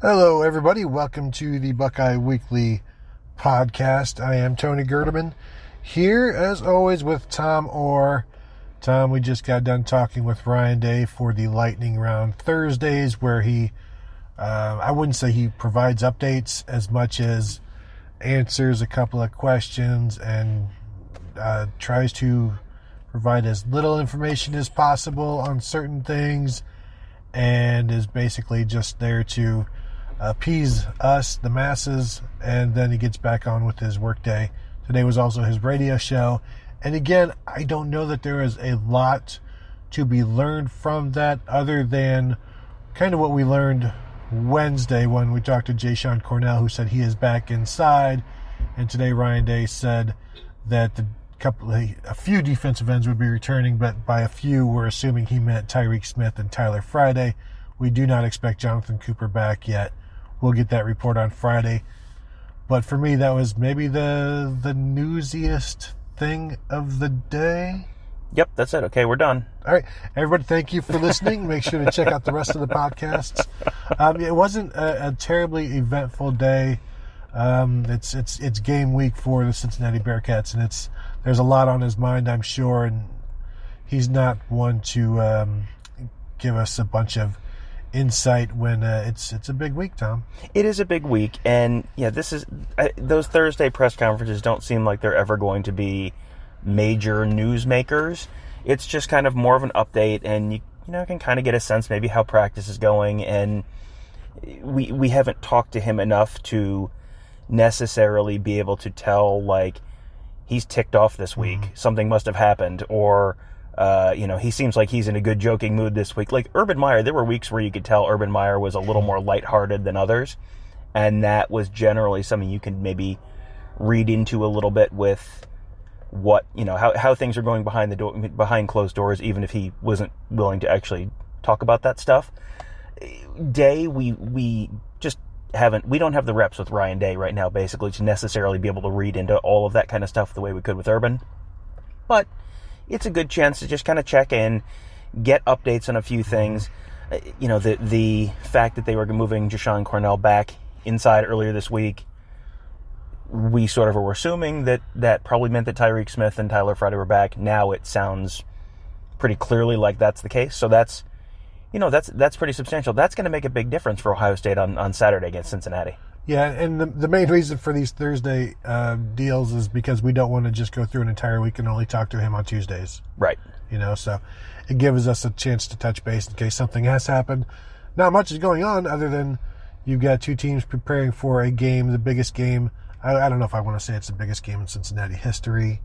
Hello, everybody. Welcome to the Buckeye Weekly podcast. I am Tony Gerdeman here, as always, with Tom Orr. Tom, we just got done talking with Ryan Day for the Lightning Round Thursdays, where he, I wouldn't say he provides updates as much as answers a couple of questions and tries to provide as little information as possible on certain things, and is basically just there to appease us, the masses, and then he gets back on with his workday. Today was also his radio show. And again, I don't know that there is a lot to be learned from that other than kind of what we learned Wednesday when we talked to Jay Sean Cornell, who said he is back inside. And today Ryan Day said that a few defensive ends would be returning, but by a few, we're assuming he meant Tyreek Smith and Tyler Friday. We do not expect Jonathan Cooper back yet. We'll get that report on Friday. But for me, that was maybe the newsiest thing of the day. Yep, that's it. Okay, we're done. All right. Everybody, thank you for listening. Make sure to check out the rest of the podcasts. It wasn't a terribly eventful day. It's game week for the Cincinnati Bearcats, and there's a lot on his mind, I'm sure, and he's not one to give us a bunch of insight when it's a big week, Tom. It is a big week, and yeah, those Thursday press conferences don't seem like they're ever going to be major news makers. It's just kind of more of an update, and you can kind of get a sense maybe how practice is going, and we haven't talked to him enough to necessarily be able to tell, like, he's ticked off this week, something must have happened, or he seems like he's in a good joking mood this week. Like Urban Meyer, there were weeks where you could tell Urban Meyer was a little more lighthearted than others, and that was generally something you can maybe read into a little bit with what, how things are going behind closed doors, even if he wasn't willing to actually talk about that stuff. Day, we just we don't have the reps with Ryan Day right now, basically, to necessarily be able to read into all of that kind of stuff the way we could with Urban. But it's a good chance to just kind of check in, get updates on a few things. The fact that they were moving Jashawn Cornell back inside earlier this week, we sort of were assuming that probably meant that Tyreek Smith and Tyler Friday were back. Now it sounds pretty clearly like that's the case. So that's pretty substantial. That's going to make a big difference for Ohio State on Saturday against Cincinnati. Yeah, and the main reason for these Thursday deals is because we don't want to just go through an entire week and only talk to him on Tuesdays. Right. So it gives us a chance to touch base in case something has happened. Not much is going on other than you've got two teams preparing for a game, the biggest game. I don't know if I want to say it's the biggest game in Cincinnati history.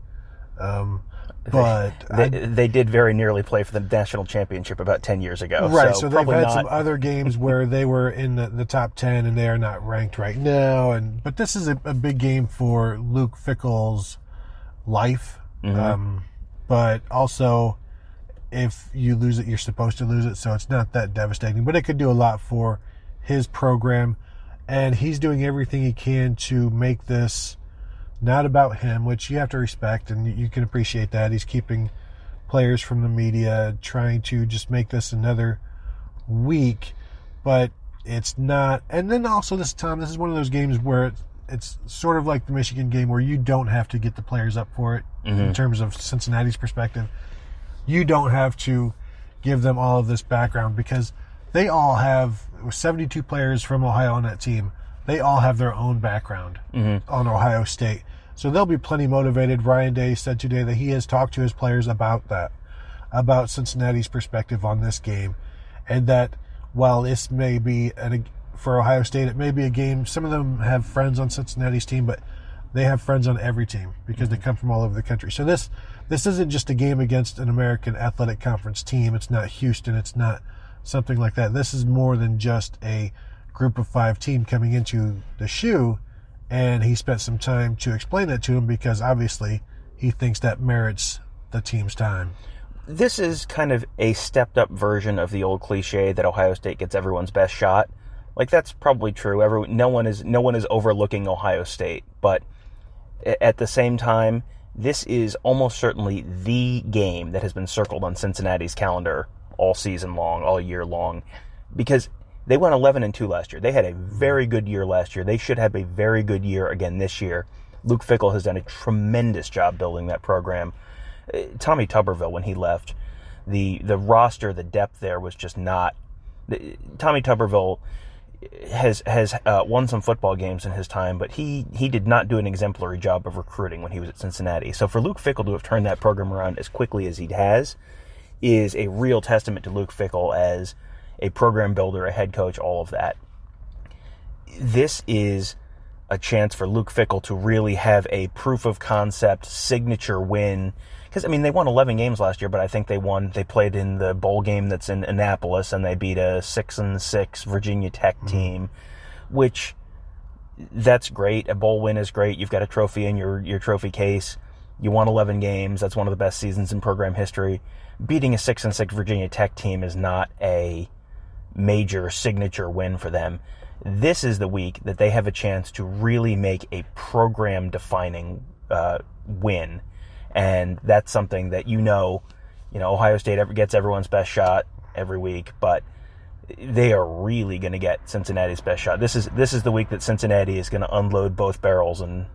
But they did very nearly play for the national championship about 10 years ago. Right, so they've had some other games where they were in the top 10 and they are not ranked right now. But this is a big game for Luke Fickell's life. Mm-hmm. But also, if you lose it, you're supposed to lose it, so it's not that devastating. But it could do a lot for his program, and he's doing everything he can to make this not about him, which you have to respect, and you can appreciate that. He's keeping players from the media, trying to just make this another week, but it's not. And then also this is one of those games where it's sort of like the Michigan game where you don't have to get the players up for it in terms of Cincinnati's perspective. You don't have to give them all of this background because they all have 72 players from Ohio on that team. They all have their own background on Ohio State. So they'll be plenty motivated. Ryan Day said today that he has talked to his players about that, about Cincinnati's perspective on this game, and that while this may be, for Ohio State, it may be a game, some of them have friends on Cincinnati's team, but they have friends on every team because they come from all over the country. So this isn't just a game against an American Athletic Conference team. It's not Houston. It's not something like that. This is more than just a group of 5 team coming into the shoe, and he spent some time to explain that to him because obviously he thinks that merits the team's time. This is kind of a stepped up version of the old cliche that Ohio State gets everyone's best shot. Like, that's probably true. No one is overlooking Ohio State, but at the same time, this is almost certainly the game that has been circled on Cincinnati's calendar all season long, all year long, because They went 11-2 last year. They had a very good year last year. They should have a very good year again this year. Luke Fickell has done a tremendous job building that program. Tommy Tuberville, when he left, the roster, the depth there was just not. Tommy Tuberville has won some football games in his time, but he did not do an exemplary job of recruiting when he was at Cincinnati. So for Luke Fickell to have turned that program around as quickly as he has is a real testament to Luke Fickell as a program builder, a head coach, all of that. This is a chance for Luke Fickell to really have a proof of concept signature win. Because, I mean, they won 11 games last year, but I think they played in the bowl game that's in Annapolis, and they beat a 6-6 Virginia Tech team, which, that's great. A bowl win is great. You've got a trophy in your trophy case. You won 11 games. That's one of the best seasons in program history. Beating a 6-6 Virginia Tech team is not a major signature win for them. This is the week that they have a chance to really make a program-defining win. And that's something that Ohio State gets everyone's best shot every week, but they are really going to get Cincinnati's best shot. This is the week that Cincinnati is going to unload both barrels and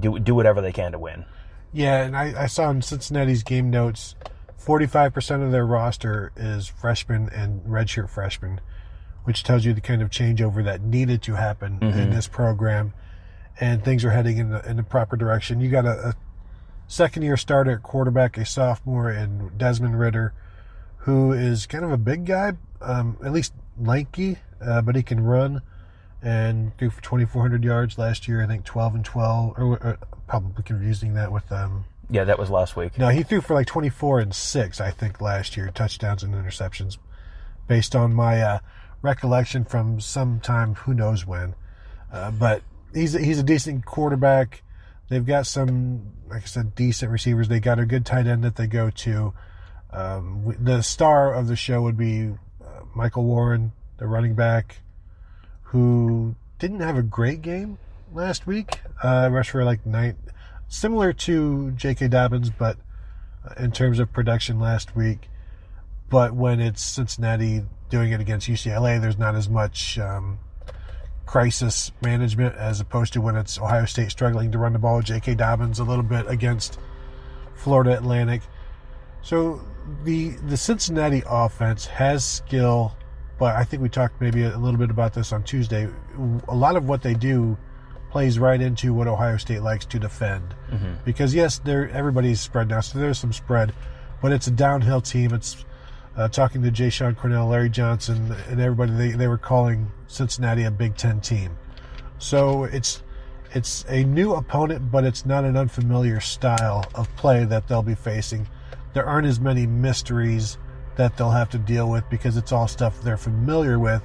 do whatever they can to win. Yeah, and I saw in Cincinnati's game notes, 45% of their roster is freshmen and redshirt freshmen, which tells you the kind of changeover that needed to happen in this program, and things are heading in the proper direction. You got a second-year starter at quarterback, a sophomore in Desmond Ridder, who is kind of a big guy, at least lanky, but he can run and threw for 2,400 yards last year. I think 12-12, or probably confusing that with Yeah, that was last week. No, he threw for like 24 and 6, I think, last year, touchdowns and interceptions, based on my recollection from some time, who knows when. But he's a decent quarterback. They've got some, like I said, decent receivers. They got a good tight end that they go to. The star of the show would be Michael Warren, the running back, who didn't have a great game last week. Rushed for like 9, similar to J.K. Dobbins, but in terms of production last week. But when it's Cincinnati doing it against UCLA, there's not as much crisis management as opposed to when it's Ohio State struggling to run the ball with J.K. Dobbins a little bit against Florida Atlantic. So the Cincinnati offense has skill, but I think we talked maybe a little bit about this on Tuesday. A lot of what they do plays right into what Ohio State likes to defend. Because, yes, everybody's spread now, so there's some spread, but it's a downhill team. It's talking to Jay Sean Cornell, Larry Johnson, and everybody, they were calling Cincinnati a Big Ten team. So it's a new opponent, but it's not an unfamiliar style of play that they'll be facing. There aren't as many mysteries that they'll have to deal with because it's all stuff they're familiar with.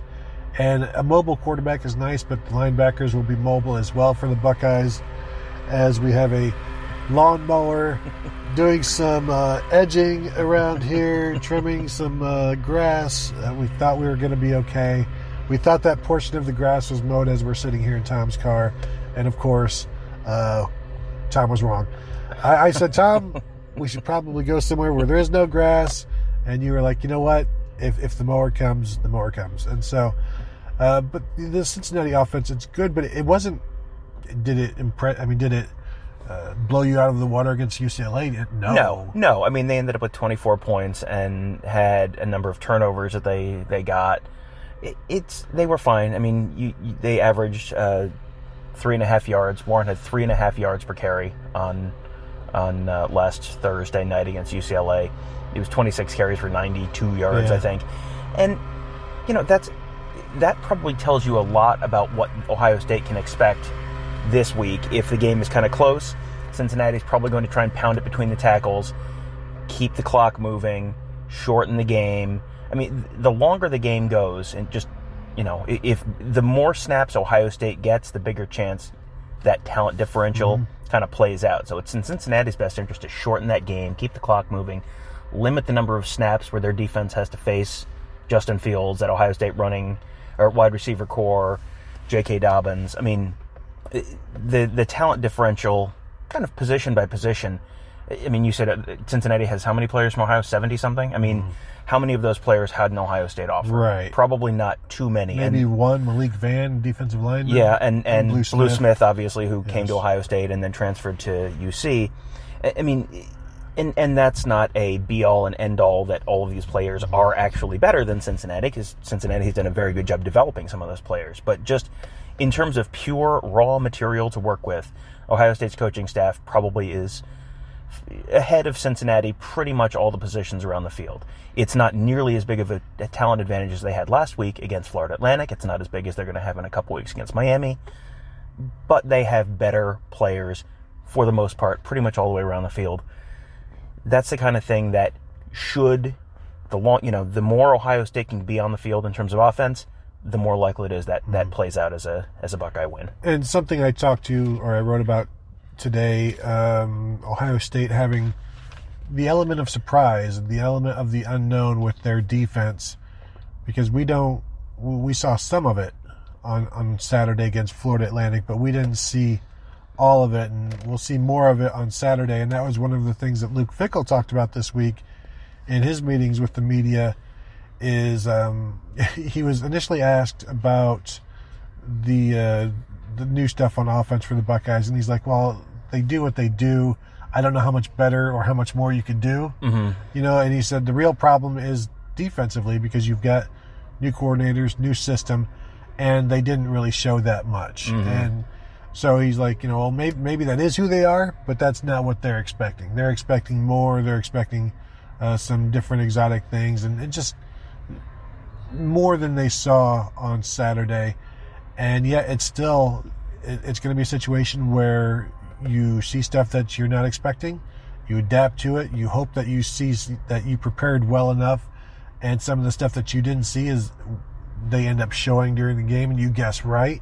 And a mobile quarterback is nice, but the linebackers will be mobile as well for the Buckeyes, as we have a lawnmower doing some edging around here, trimming some grass. We thought we were going to be okay. We thought that portion of the grass was mowed as we're sitting here in Tom's car. And, of course, Tom was wrong. I said, Tom, we should probably go somewhere where there is no grass. And you were like, you know what? If the mower comes, the mower comes. And so, but the Cincinnati offense, it's good, but it wasn't. Did it impress? I mean, did it blow you out of the water against UCLA? No. I mean, they ended up with 24 points and had a number of turnovers that they got. They were fine. I mean, they averaged 3.5 yards. Warren had 3.5 yards per carry on last Thursday night against UCLA. It was 26 carries for 92 yards, I think. And, that probably tells you a lot about what Ohio State can expect this week. If the game is kind of close, Cincinnati's probably going to try and pound it between the tackles, keep the clock moving, shorten the game. I mean, the longer the game goes, and just, if the more snaps Ohio State gets, the bigger chance that talent differential kind of plays out. So it's in Cincinnati's best interest to shorten that game, keep the clock moving, limit the number of snaps where their defense has to face Justin Fields at Ohio State running, or wide receiver core, J.K. Dobbins. I mean, the talent differential, kind of position by position, I mean, you said Cincinnati has how many players from Ohio? 70-something? I mean, how many of those players had an Ohio State offer? Right. Probably not too many. Maybe one, Malik Vann, defensive lineman. Yeah, and Blue Blue Smith, obviously, who Yes. came to Ohio State and then transferred to UC. I mean, and that's not a be-all and end-all that all of these players are actually better than Cincinnati, because Cincinnati has done a very good job developing some of those players. But just in terms of pure, raw material to work with, Ohio State's coaching staff probably is ahead of Cincinnati pretty much all the positions around the field. It's not nearly as big of a talent advantage as they had last week against Florida Atlantic. It's not as big as they're going to have in a couple weeks against Miami. But they have better players, for the most part, pretty much all the way around the field. That's the kind of thing that the more Ohio State can be on the field in terms of offense, the more likely it is that that plays out as a Buckeye win. And something I wrote about today, Ohio State having the element of surprise, the element of the unknown with their defense, because we saw some of it on Saturday against Florida Atlantic, but we didn't see all of it, and we'll see more of it on Saturday. And that was one of the things that Luke Fickell talked about this week in his meetings with the media. Is he was initially asked about the new stuff on offense for the Buckeyes, and he's like, well, they do what they do. I don't know how much better or how much more you could do. Mm-hmm. And he said the real problem is defensively, because you've got new coordinators, new system, and they didn't really show that much. Mm-hmm. And so he's like, well, maybe that is who they are, but that's not what they're expecting. They're expecting more. They're expecting some different exotic things, and just more than they saw on Saturday. And yet it's going to be a situation where you see stuff that you're not expecting, you adapt to it, you hope that you see that you prepared well enough, and some of the stuff that you didn't see is they end up showing during the game and you guess right.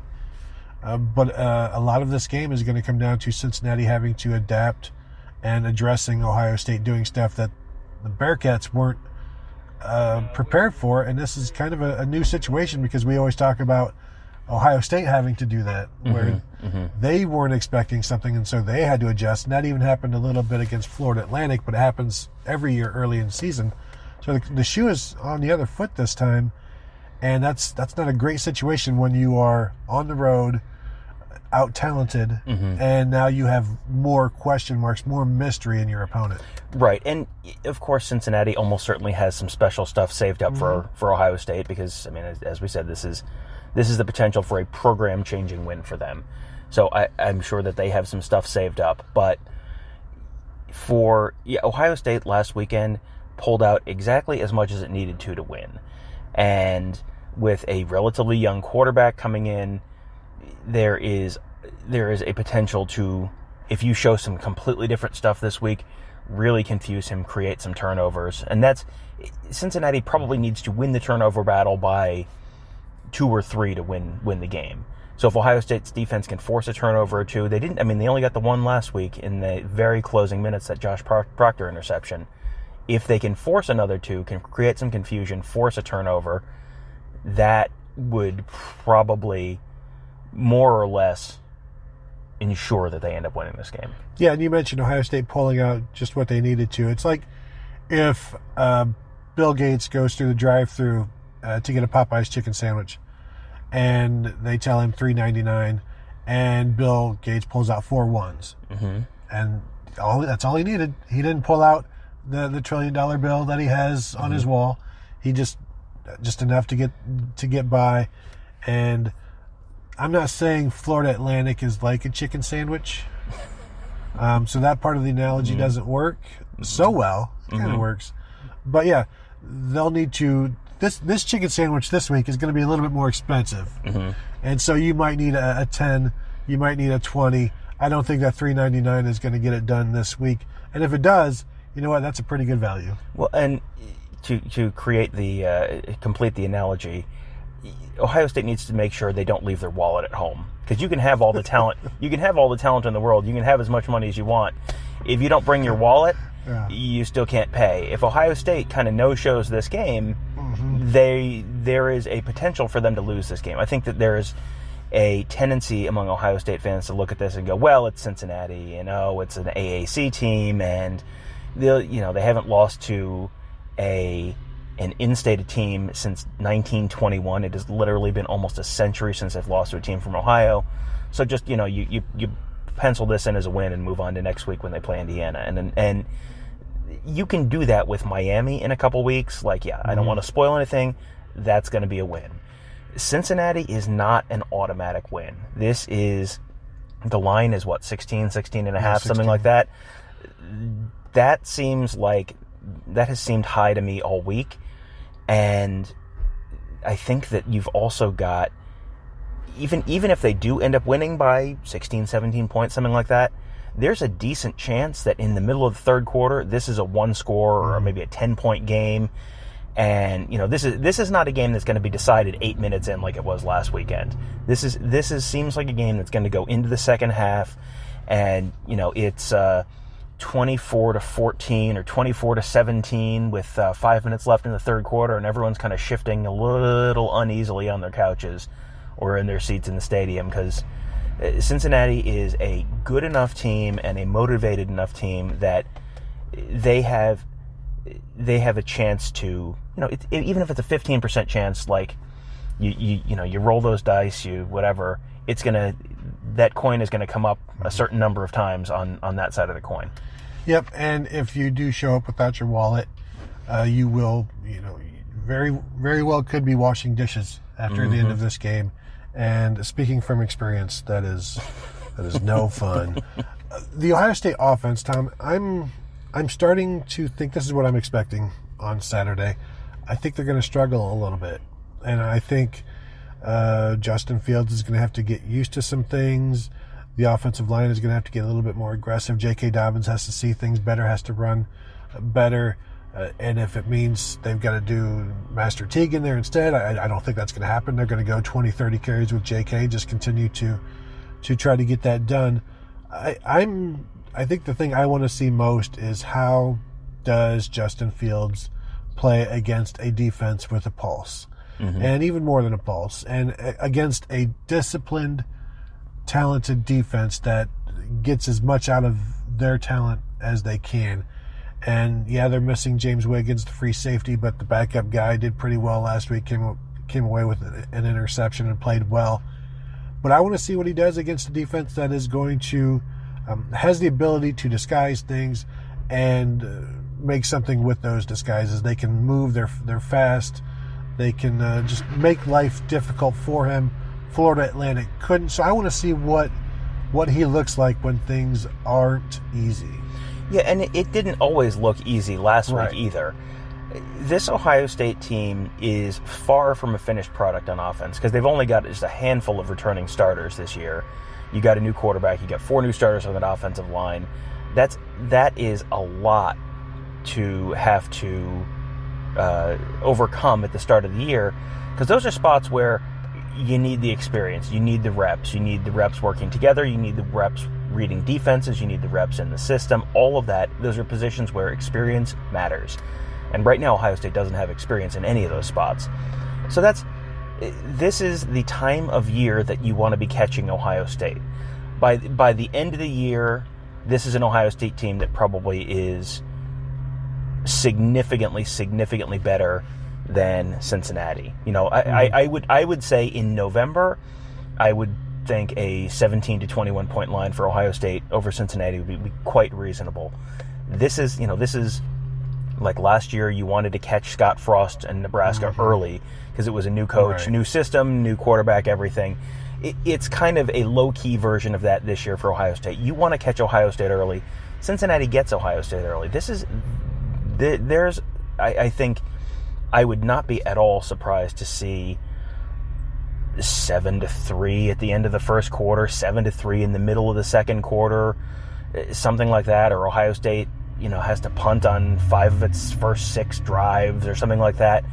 But a lot of this game is going to come down to Cincinnati having to adapt and addressing Ohio State doing stuff that the Bearcats weren't prepared for. And this is kind of a new situation, because we always talk about Ohio State having to do that, where they weren't expecting something, and so they had to adjust. And that even happened a little bit against Florida Atlantic, but it happens every year early in the season. So the shoe is on the other foot this time, and that's not a great situation when you are on the road, out-talented, and now you have more question marks, more mystery in your opponent. Right, and of course Cincinnati almost certainly has some special stuff saved up for Ohio State, because, I mean, as we said, this is the potential for a program-changing win for them. So I'm sure that they have some stuff saved up. But Ohio State last weekend pulled out exactly as much as it needed to win. And with a relatively young quarterback coming in, there is a potential to, if you show some completely different stuff this week, really confuse him, create some turnovers. And Cincinnati probably needs to win the turnover battle by 2 or 3 to win the game. So if Ohio State's defense can force a turnover or 2, they only got the one last week in the very closing minutes, that Josh Proctor interception. If they can force another 2, can create some confusion, force a turnover, that would probably more or less ensure that they end up winning this game. Yeah, and you mentioned Ohio State pulling out just what they needed to. It's like if Bill Gates goes through the drive-thru to get a Popeyes chicken sandwich, and they tell him $3.99, and Bill Gates pulls out 4 ones. And that's all he needed. He didn't pull out the $1 trillion bill that he has on his wall. He just enough to get by. And I'm not saying Florida Atlantic is like a chicken sandwich. So that part of the analogy doesn't work so well. It kind of works. But yeah, they'll need to... This chicken sandwich this week is going to be a little bit more expensive. And so you might need a 10, you might need a 20. I don't think that $3.99 is going to get it done this week. And if it does, you know what? That's a pretty good value. Well, and to complete the analogy, Ohio State needs to make sure they don't leave their wallet at home, because you can have all the talent. You can have all the talent in the world. You can have as much money as you want. If you don't bring your wallet, you still can't pay. If Ohio State kind of no-shows this game, there is a potential for them to lose this game. I think that there is a tendency among Ohio State fans to look at this and go, well, it's Cincinnati, and it's an AAC team, and they haven't lost to an in-state team since 1921. It has literally been almost a century since they've lost to a team from Ohio. So just, you pencil this in as a win and move on to next week when they play Indiana. And you can do that with Miami in a couple weeks. I don't want to spoil anything. That's going to be a win. Cincinnati is not an automatic win. The line is 16 and a half, 16. something like that. That has seemed high to me all week. And I think that you've also got, even if they do end up winning by 16, 17 points, something like that, there's a decent chance that in the middle of the third quarter, this is a one-score or maybe a 10-point game. And, this is not a game that's going to be decided 8 minutes in like it was last weekend. This seems like a game that's going to go into the second half, and, it's 24-14 or 24-17 with 5 minutes left in the third quarter, and everyone's kind of shifting a little uneasily on their couches or in their seats in the stadium, because Cincinnati is a good enough team and a motivated enough team that they have a chance to, even if it's a 15% chance, you roll those dice, whatever, that coin is gonna come up a certain number of times on that side of the coin. Yep, and if you do show up without your wallet, you will, very, very well could be washing dishes after the end of this game. And speaking from experience, that is no fun. The Ohio State offense, Tom, I'm starting to think this is what I'm expecting on Saturday. I think they're going to struggle a little bit, and I think Justin Fields is going to have to get used to some things. The offensive line is going to have to get a little bit more aggressive. J.K. Dobbins has to see things better, has to run better. And if it means they've got to do Master Teague in there instead, I don't think that's going to happen. They're going to go 20, 30 carries with J.K., just continue to try to get that done. I think the thing I want to see most is how does Justin Fields play against a defense with a pulse, and even more than a pulse, and against a disciplined, talented defense that gets as much out of their talent as they can. And yeah, they're missing James Wiggins, the free safety, but the backup guy did pretty well last week, came away with an interception and played well. But I want to see what he does against a defense that is going to, has the ability to disguise things and make something with those disguises. They can move, they're fast, they can just make life difficult for him. Florida Atlantic couldn't. So I want to see what he looks like when things aren't easy. Yeah, and it didn't always look easy last week either. This Ohio State team is far from a finished product on offense because they've only got just a handful of returning starters this year. You got a new quarterback. You got 4 new starters on that offensive line. That is a lot to have to overcome at the start of the year, because those are spots where you need the experience. You need the reps. You need the reps working together. You need the reps reading defenses. You need the reps in the system. All of that. Those are positions where experience matters. And right now, Ohio State doesn't have experience in any of those spots. So this is the time of year that you want to be catching Ohio State. By the end of the year, this is an Ohio State team that probably is significantly better than Cincinnati. I would say in November, I would think a 17 to 21 point line for Ohio State over Cincinnati would be quite reasonable. This is like last year, you wanted to catch Scott Frost and Nebraska early because it was a new coach, new system, new quarterback, everything. It's kind of a low-key version of that this year for Ohio State. You want to catch Ohio State early. Cincinnati gets Ohio State early. I think I would not be at all surprised to see 7-3 at the end of the first quarter, 7-3 in the middle of the second quarter, something like that, or Ohio State, has to punt on 5 of its first 6 drives or something like that.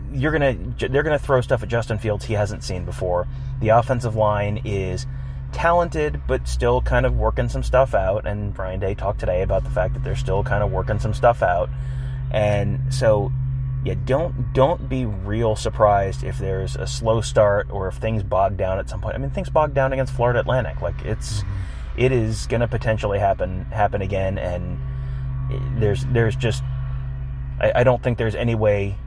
They're gonna throw stuff at Justin Fields he hasn't seen before. The offensive line is talented, but still kind of working some stuff out. And Brian Day talked today about the fact that they're still kind of working some stuff out. And so yeah, don't be real surprised if there's a slow start or if things bog down at some point. I mean, things bogged down against Florida Atlantic. Like it is going to potentially happen again, and there's just I don't think there's any way.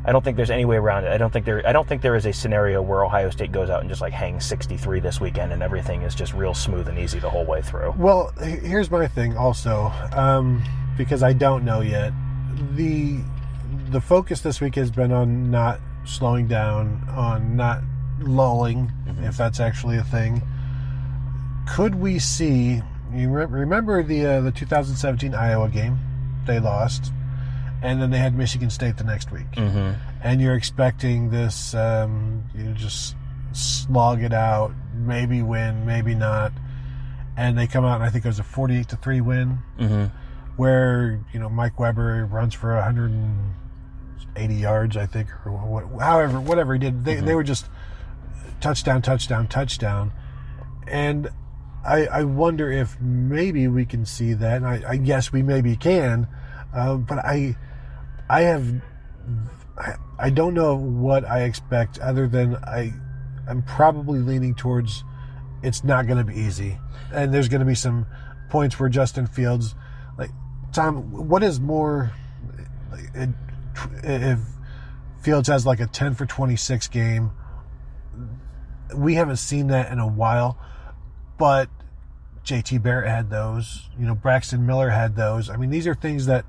I don't think there's any way around it. I don't think there is a scenario where Ohio State goes out and just like hangs 63 this weekend and everything is just real smooth and easy the whole way through. Well, here's my thing also, because I don't know yet. The focus this week has been on not slowing down, on not lulling, if that's actually a thing. Could we see? You remember the 2017 Iowa game? They lost. And then they had Michigan State the next week. And you're expecting this, just slog it out, maybe win, maybe not. And they come out, and I think it was a 48-3 win, where, Mike Weber runs for 180 yards, I think, or whatever he did. They were just touchdown. And I wonder if maybe we can see that. And I guess we maybe can, but I don't know what I expect other than I'm probably leaning towards it's not going to be easy. And there's going to be some points where Justin Fields, like, Tom, what is more, if Fields has like a 10 for 26 game, we haven't seen that in a while, but JT Barrett had those, Braxton Miller had those. I mean, these are things that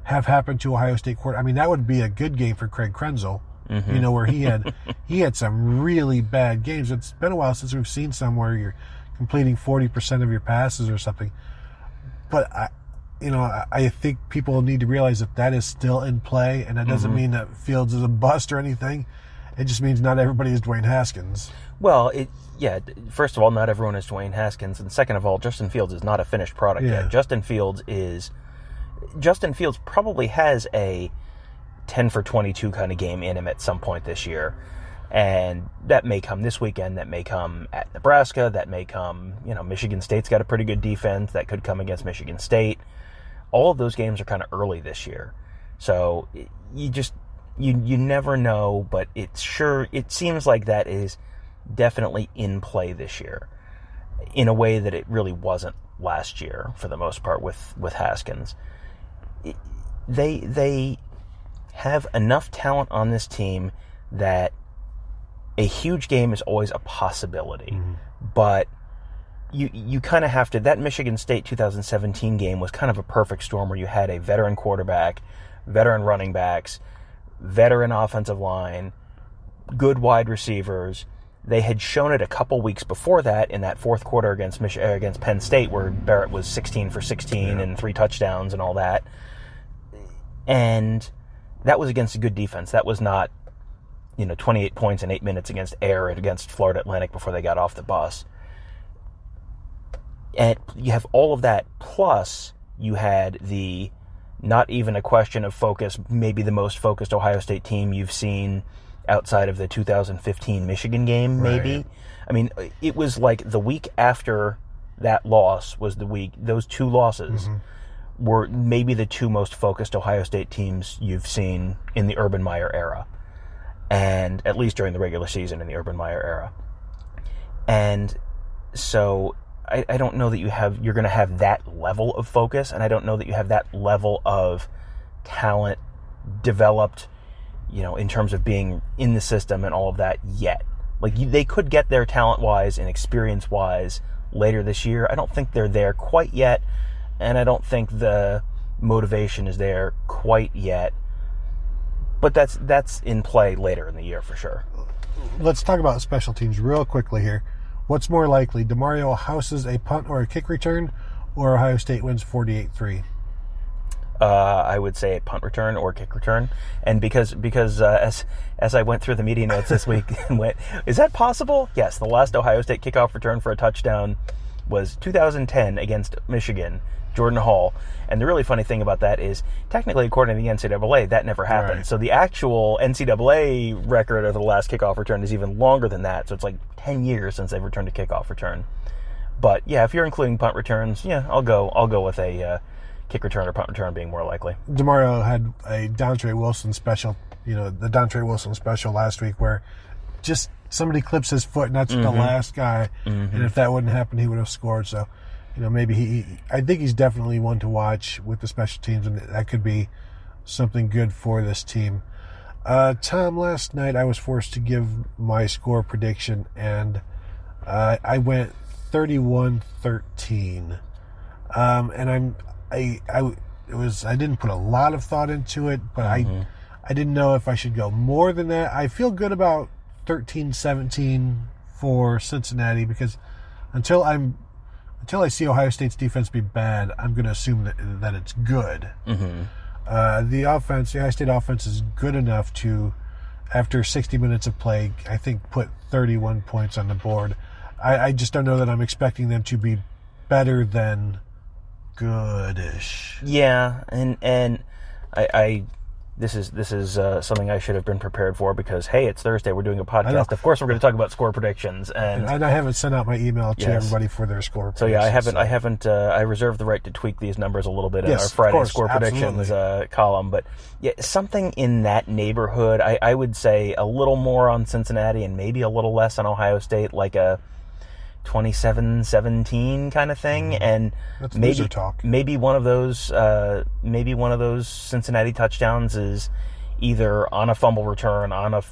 have happened to Ohio State court. I mean, that would be a good game for Craig Krenzel, where he had some really bad games. It's been a while since we've seen some where you're completing 40% of your passes or something. But I think people need to realize that is still in play, and that doesn't mean that Fields is a bust or anything. It just means not everybody is Dwayne Haskins. Well, first of all, not everyone is Dwayne Haskins, and second of all, Justin Fields is not a finished product yet. Justin Fields probably has a 10 for 22 kind of game in him at some point this year. And that may come this weekend. That may come at Nebraska. That may come, Michigan State's got a pretty good defense. That could come against Michigan State. All of those games are kind of early this year. So you never know, but it seems like that is definitely in play this year in a way that it really wasn't last year for the most part with Haskins. They have enough talent on this team that a huge game is always a possibility, but you kind of have to. That Michigan State 2017 game was kind of a perfect storm where you had a veteran quarterback, veteran running backs, veteran offensive line, good wide receivers. They had shown it a couple weeks before that in that fourth quarter against Penn State, where Barrett was 16 for 16 and 3 touchdowns and all that. And that was against a good defense. That was not, 28 points in 8 minutes against Air and against Florida Atlantic before they got off the bus. And you have all of that, plus you had the not even a question of focus, maybe the most focused Ohio State team you've seen outside of the 2015 Michigan game, maybe. Right. I mean, it was like the week after that loss was the week, those two losses were maybe the two most focused Ohio State teams you've seen in the Urban Meyer era. And at least during the regular season in the Urban Meyer era. And so I don't know that you're going to have that level of focus, and I don't know that you have that level of talent developed, in terms of being in the system and all of that yet. Like, they could get there talent-wise and experience-wise later this year. I don't think they're there quite yet, and I don't think the motivation is there quite yet. But that's in play later in the year for sure. Let's talk about special teams real quickly here. What's more likely, DeMario houses a punt or a kick return, or Ohio State wins 48-3? I would say a punt return or kick return. And because as I went through the media notes this week and went, is that possible? Yes, the last Ohio State kickoff return for a touchdown was 2010 against Michigan, Jordan Hall. And the really funny thing about that is, technically, according to the NCAA, that never happened. Right. So the actual NCAA record of the last kickoff return is even longer than that. So it's like 10 years since they've returned a kickoff return. But yeah, if you're including punt returns, yeah, I'll go with a kick return or punt return being more likely. DeMario had a Dontre Wilson special, the Dontre Wilson special last week where just somebody clips his foot and that's the last guy. And if that wouldn't happen, he would have scored. So, maybe I think he's definitely one to watch with the special teams, and that could be something good for this team. Tom, last night I was forced to give my score prediction, and I went 31-13. And I didn't put a lot of thought into it, but I didn't know if I should go more than that. I feel good about 13-17 for Cincinnati because until I see Ohio State's defense be bad, I'm going to assume that it's good. The Ohio State offense is good enough to, after 60 minutes of play, I think put 31 points on the board. I just don't know that I'm expecting them to be better than goodish. Yeah, and this is something I should have been prepared for because, hey, it's Thursday. We're doing a podcast. Of course, we're going to talk about score predictions. And I haven't sent out my email to everybody for their score predictions. So, yeah, I haven't. I reserve the right to tweak these numbers a little bit in our Friday score predictions column. But, yeah, something in that neighborhood. I would say a little more on Cincinnati and maybe a little less on Ohio State, like a 27-17 kind of thing, and that's maybe one of those Cincinnati touchdowns is either on a fumble return, on a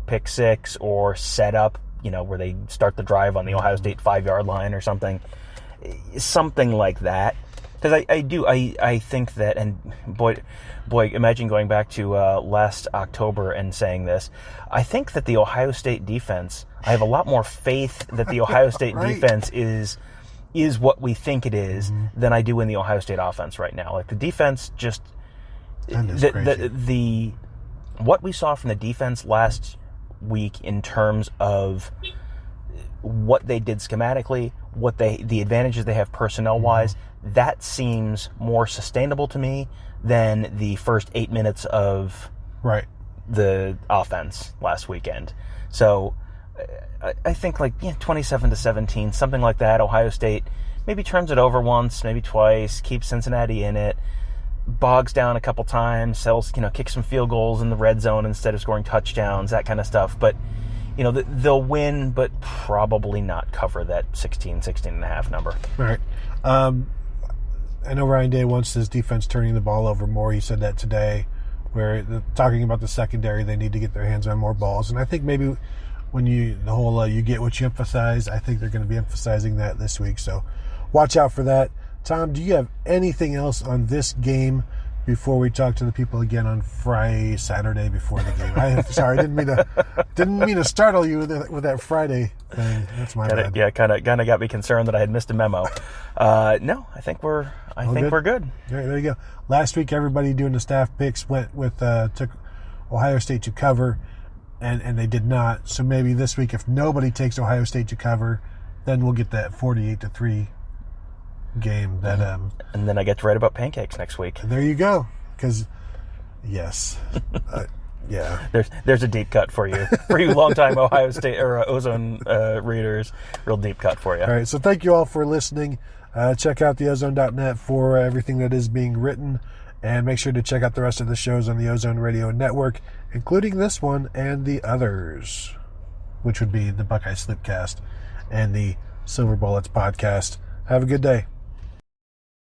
pick six, or set up, where they start the drive on the Ohio State 5-yard line or something like that. Because I think that, and boy, imagine going back to last October and saying this. I think that the Ohio State defense, I have a lot more faith that the Ohio State defense is what we think it is than I do in the Ohio State offense right now. Like the defense just, what we saw from the defense last week in terms of what they did schematically, the advantages they have personnel-wise, that seems more sustainable to me than the first 8 minutes of the offense last weekend. So I think 27-17, something like that. Ohio State maybe turns it over once, maybe twice, keeps Cincinnati in it, bogs down a couple times, kicks some field goals in the red zone instead of scoring touchdowns, that kind of stuff. But they'll win, but probably not cover that 16.5 number. All right. I know Ryan Day wants his defense turning the ball over more. He said that today, where talking about the secondary, they need to get their hands on more balls. And I think maybe when you get what you emphasize, I think they're going to be emphasizing that this week. So watch out for that. Tom, do you have anything else on this game before we talk to the people again on Saturday before the game? Sorry, I didn't mean to startle you with that Friday thing. That's my bad. Yeah, kind of got me concerned that I had missed a memo. No, I think we're good. There you go. Last week, everybody doing the staff picks went with took Ohio State to cover, and they did not. So maybe this week, if nobody takes Ohio State to cover, then we'll get that 48-3 game that and then I get to write about pancakes next week. There you go. Because yes, yeah, there's a deep cut for you longtime Ohio State or Ozone readers. Real deep cut for you. All right, so thank you all for listening. Check out theozone.net for everything that is being written, and make sure to check out the rest of the shows on the Ozone Radio Network, including this one and the others, which would be the Buckeye Slipcast and the Silver Bullets podcast. Have a good day.